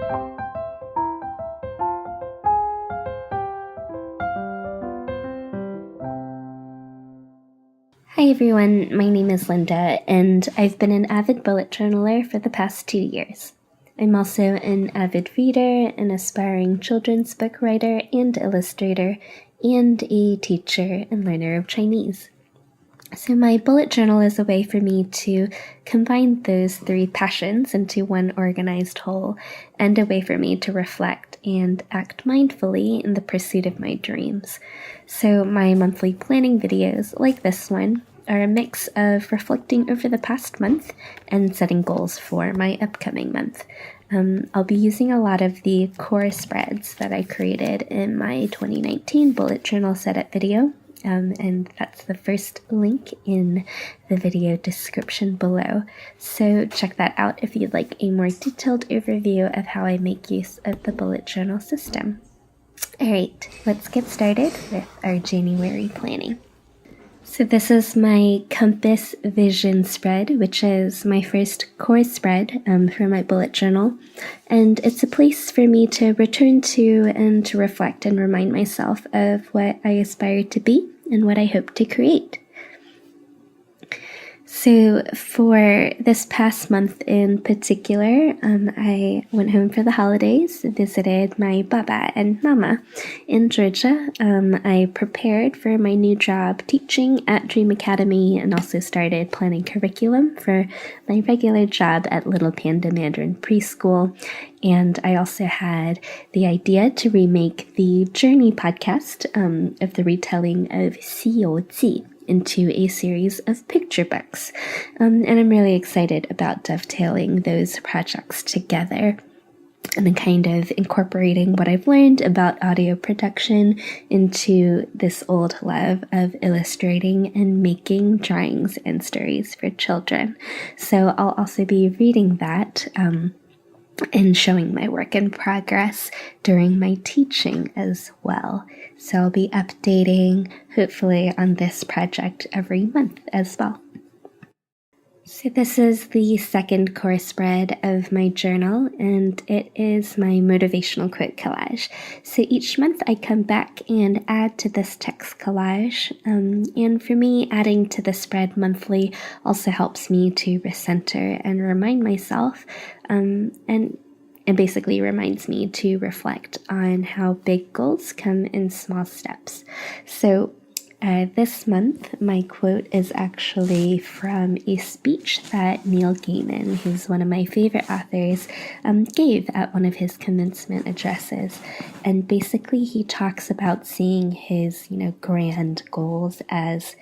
Hi everyone, my name is Linda, and I've been an avid bullet journaler for the past 2 years. I'm also an avid reader, an aspiring children's book writer and illustrator, and a teacher and learner of Chinese. So my bullet journal is a way for me to combine those 3 passions into one organized whole, and a way for me to reflect and act mindfully in the pursuit of my dreams. So my monthly planning videos, like this one, are a mix of reflecting over the past month and setting goals for my upcoming month. I'll be using a lot of the core spreads that I created in my 2019 bullet journal setup video. And that's the first link in the video description below. So check that out if you'd like a more detailed overview of how I make use of the bullet journal system. Alright, let's get started with our January planning. So this is my Compass Vision spread, which is my first core spread for my bullet journal. And it's a place for me to return to and to reflect and remind myself of what I aspire to be and what I hope to create. So for this past month in particular, I went home for the holidays, visited my Baba and Mama in Georgia. I prepared for my new job teaching at Dream Academy and also started planning curriculum for my regular job at Little Panda Mandarin Preschool. And I also had the idea to remake the Journey podcast of the retelling of 西游记 into a series of picture books. And I'm really excited about dovetailing those projects together and then kind of incorporating what I've learned about audio production into this old love of illustrating and making drawings and stories for children. So I'll also be reading that and showing my work in progress during my teaching as well. So I'll be updating, hopefully, on this project every month as well. So this is the second core spread of my journal, and it is my motivational quote collage. So each month I come back and add to this text collage, and for me, adding to the spread monthly also helps me to recenter and remind myself, and basically reminds me to reflect on how big goals come in small steps. So this month, my quote is actually from a speech that Neil Gaiman, who's one of my favorite authors, gave at one of his commencement addresses. And basically, he talks about seeing his, grand goals as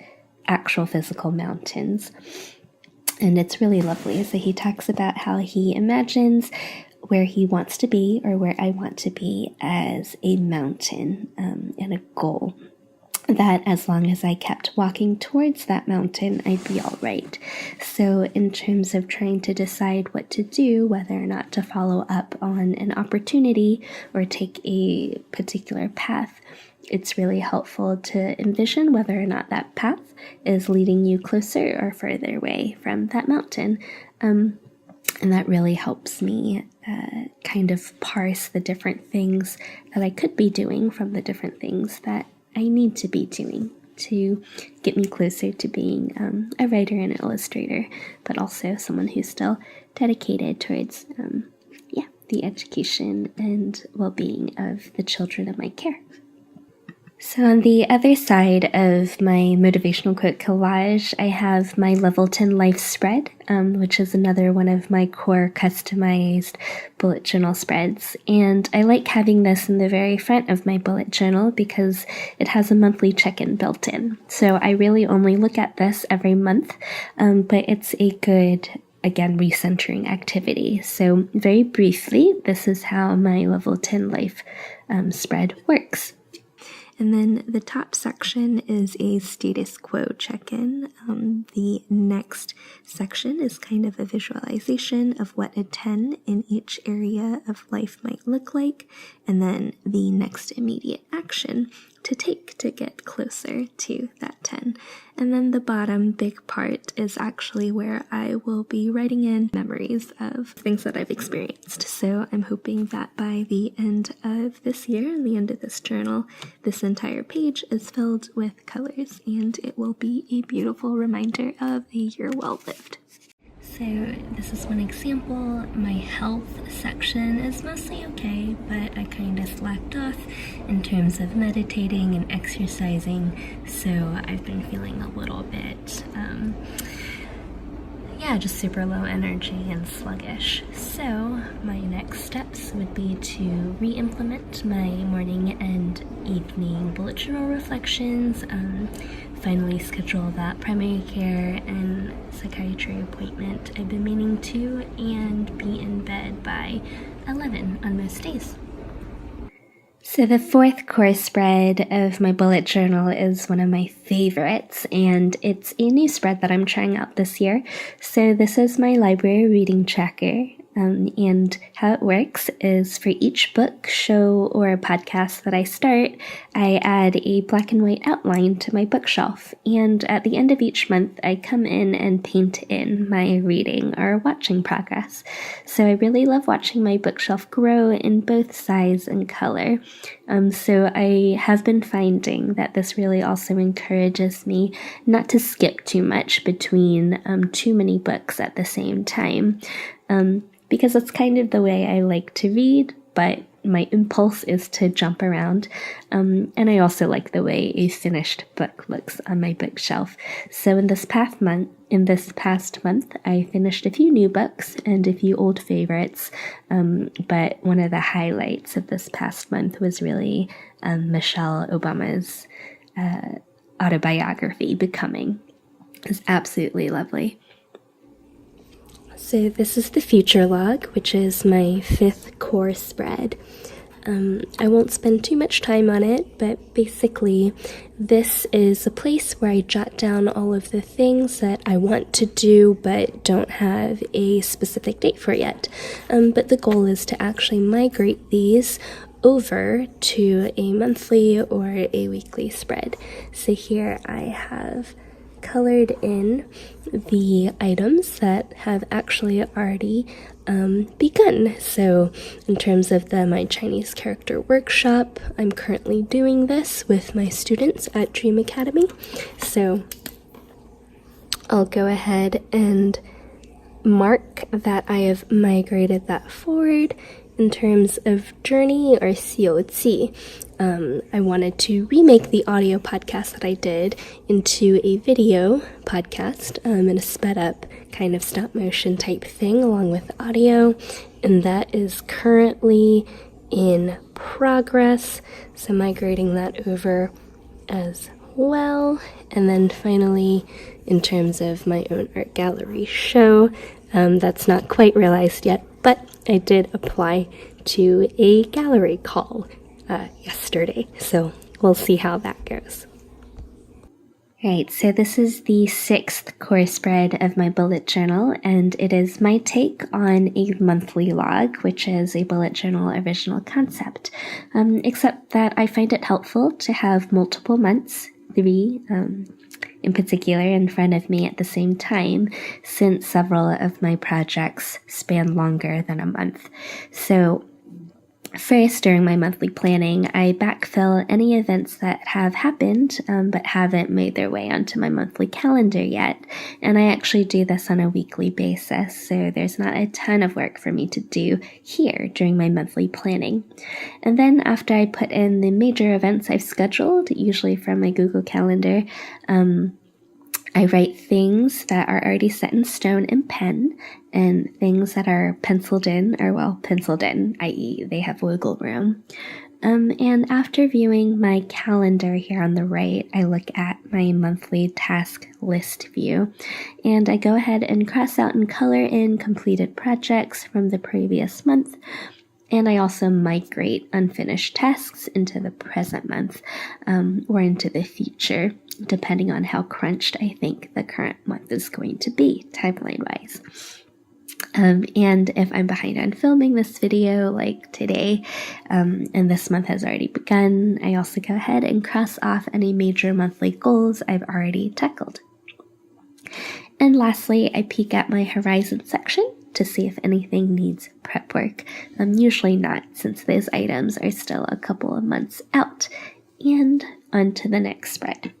actual physical mountains. And it's really lovely. So he talks about how he imagines where he wants to be, or where I want to be, as a mountain and a goal. That as long as I kept walking towards that mountain, I'd be all right. So in terms of trying to decide what to do, whether or not to follow up on an opportunity or take a particular path, it's really helpful to envision whether or not that path is leading you closer or further away from that mountain. And that really helps me kind of parse the different things that I could be doing from the different things that I need to be doing to get me closer to being a writer and an illustrator, but also someone who's still dedicated towards the education and well-being of the children of my care. So on the other side of my motivational quote collage, I have my Level 10 Life spread, which is another one of my core customized bullet journal spreads. And I like having this in the very front of my bullet journal because it has a monthly check-in built in. So I really only look at this every month, but it's a good, again, recentering activity. So very briefly, this is how my Level 10 Life spread works. And then the top section is a status quo check-in. The next section is kind of a visualization of what a 10 in each area of life might look like. And then the next immediate action to take to get closer to that 10. And then the bottom big part is actually where I will be writing in memories of things that I've experienced. So I'm hoping that by the end of this year, the end of this journal, this entire page is filled with colors, and it will be a beautiful reminder of a year well lived. So this is one example. My health section is mostly okay, but I kind of slacked off in terms of meditating and exercising, so I've been feeling a little bit, just super low energy and sluggish. So my next steps would be to re-implement my morning and evening bullet journal reflections, finally schedule that primary care and psychiatry appointment I've been meaning to, and be in bed by 11 on most days. So the fourth core spread of my bullet journal is one of my favorites, and it's a new spread that I'm trying out this year. So this is my library reading tracker. And how it works is for each book, show, or podcast that I start, I add a black and white outline to my bookshelf. And at the end of each month, I come in and paint in my reading or watching progress. So I really love watching my bookshelf grow in both size and color. So I have been finding that this really also encourages me not to skip too much between too many books at the same time. Because it's kind of the way I like to read, but my impulse is to jump around. And I also like the way a finished book looks on my bookshelf. So in this past month, I finished a few new books and a few old favorites. But one of the highlights of this past month was really Michelle Obama's autobiography, Becoming. It was absolutely lovely. So this is the future log, which is my fifth core spread. I won't spend too much time on it, but basically this is a place where I jot down all of the things that I want to do but don't have a specific date for yet. But the goal is to actually migrate these over to a monthly or a weekly spread. So here I have colored in the items that have actually already begun. So in terms of the My Chinese Character Workshop, I'm currently doing this with my students at Dream Academy. So I'll go ahead and mark that I have migrated that forward. In terms of journey or COC, I wanted to remake the audio podcast that I did into a video podcast in a sped up kind of stop motion type thing along with audio, and that is currently in progress, so migrating that over as well. And then finally, in terms of my own art gallery show, that's not quite realized yet, but I did apply to a gallery call yesterday, so we'll see how that goes. Right, so this is the sixth core spread of my bullet journal, and it is my take on a monthly log, which is a bullet journal original concept, except that I find it helpful to have multiple months, 3 in particular, in front of me at the same time, since several of my projects span longer than a month. So first, during my monthly planning, I backfill any events that have happened but haven't made their way onto my monthly calendar yet. And I actually do this on a weekly basis, so there's not a ton of work for me to do here during my monthly planning. And then after I put in the major events I've scheduled, usually from my Google Calendar, I write things that are already set in stone in pen, and things that are penciled in, i.e. they have wiggle room. And after viewing my calendar here on the right, I look at my monthly task list view, and I go ahead and cross out and color in completed projects from the previous month. And I also migrate unfinished tasks into the present month or into the future, depending on how crunched I think the current month is going to be, timeline-wise. And if I'm behind on filming this video like today, and this month has already begun, I also go ahead and cross off any major monthly goals I've already tackled. And lastly, I peek at my horizon section to see if anything needs prep work. Usually not, since those items are still a couple of months out. And on to the next spread.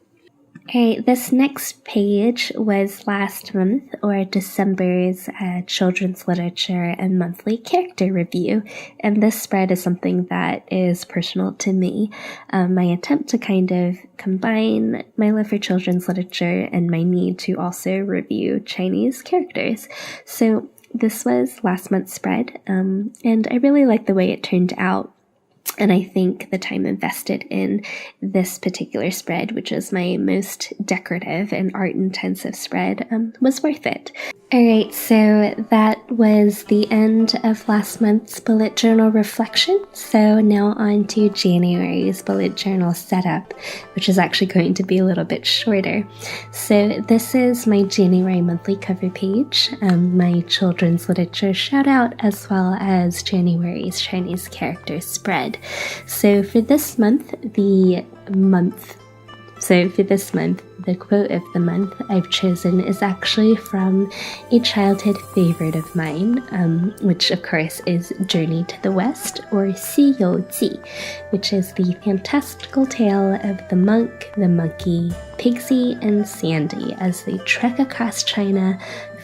Okay, this next page was last month, or December's children's literature and monthly character review, and this spread is something that is personal to me. My attempt to kind of combine my love for children's literature and my need to also review Chinese characters. So this was last month's spread, and I really like the way it turned out. And I think the time invested in this particular spread, which is my most decorative and art-intensive spread, was worth it. Alright, so that was the end of last month's bullet journal reflection. So now on to January's bullet journal setup, which is actually going to be a little bit shorter. So this is my January monthly cover page, my children's literature shout out, as well as January's Chinese character spread. So for this month, the quote of the month I've chosen is actually from a childhood favorite of mine, which of course is Journey to the West, or 西游记, which is the fantastical tale of the monk, the monkey, Pigsy, and Sandy as they trek across China,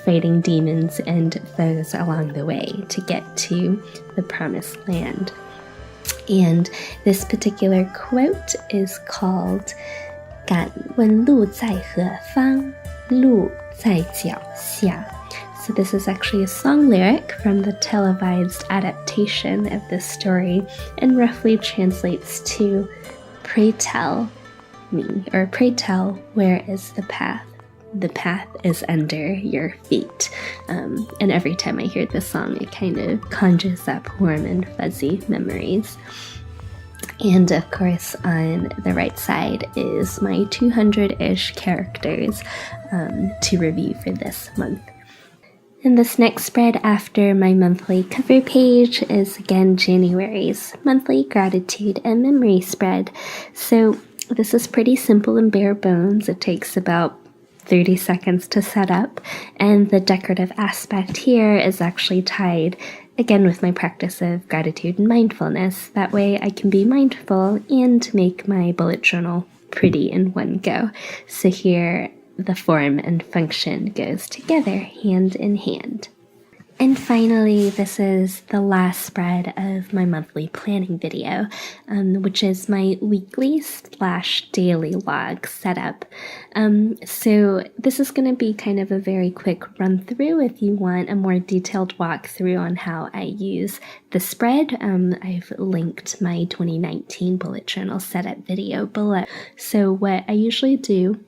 fighting demons and foes along the way to get to the promised land. And this particular quote is called 敢问路在何方，路在脚下. So this is actually a song lyric from the televised adaptation of this story, and roughly translates to, pray tell me, or pray tell, where is the path? The path is under your feet. And every time I hear this song, it kind of conjures up warm and fuzzy memories. And of course, on the right side is my 200-ish characters to review for this month. And this next spread after my monthly cover page is again January's monthly gratitude and memory spread. So this is pretty simple and bare bones. It takes about 30 seconds to set up, and the decorative aspect here is actually tied again with my practice of gratitude and mindfulness. That way I can be mindful and make my bullet journal pretty in one go. So here the form and function goes together hand in hand. And finally, this is the last spread of my monthly planning video, which is my weekly/daily log setup. So this is going to be kind of a very quick run through. If you want a more detailed walkthrough on how I use the spread, I've linked my 2019 bullet journal setup video below. So what I usually do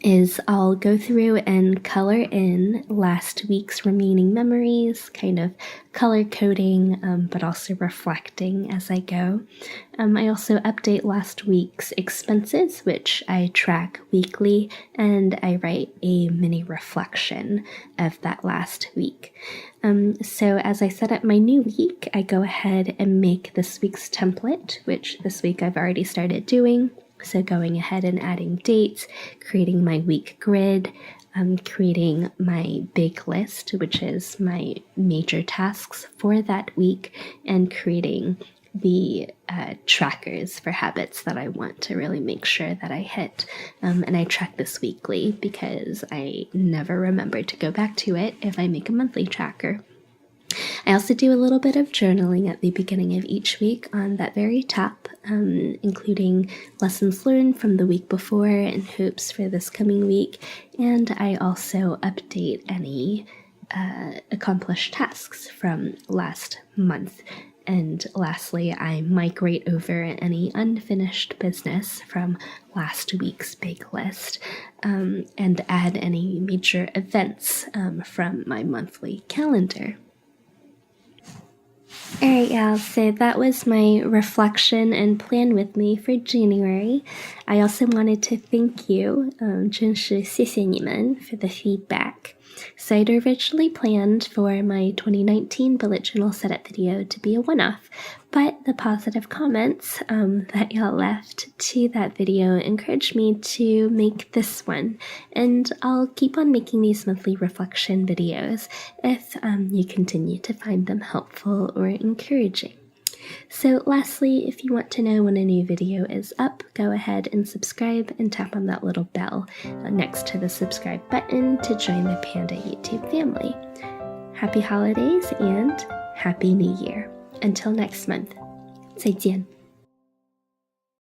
is I'll go through and color in last week's remaining memories, kind of color coding, but also reflecting as I go. I also update last week's expenses, which I track weekly, and I write a mini reflection of that last week. So as I set up my new week, I go ahead and make this week's template, which this week I've already started doing. So going ahead and adding dates, creating my week grid, creating my big list, which is my major tasks for that week, and creating the trackers for habits that I want to really make sure that I hit. And I track this weekly because I never remember to go back to it if I make a monthly tracker. I also do a little bit of journaling at the beginning of each week on that very top, including lessons learned from the week before and hopes for this coming week. And I also update any accomplished tasks from last month. And lastly, I migrate over any unfinished business from last week's big list, and add any major events from my monthly calendar. Alright, y'all, so that was my reflection and plan with me for January. I also wanted to thank you, 真是谢谢你们 for the feedback. So I'd originally planned for my 2019 bullet journal setup video to be a one-off, but the positive comments that y'all left to that video encouraged me to make this one, and I'll keep on making these monthly reflection videos if you continue to find them helpful or encouraging. So lastly, if you want to know when a new video is up, go ahead and subscribe and tap on that little bell next to the subscribe button to join the Panda YouTube family. Happy holidays and Happy New Year. Until next month. 再见。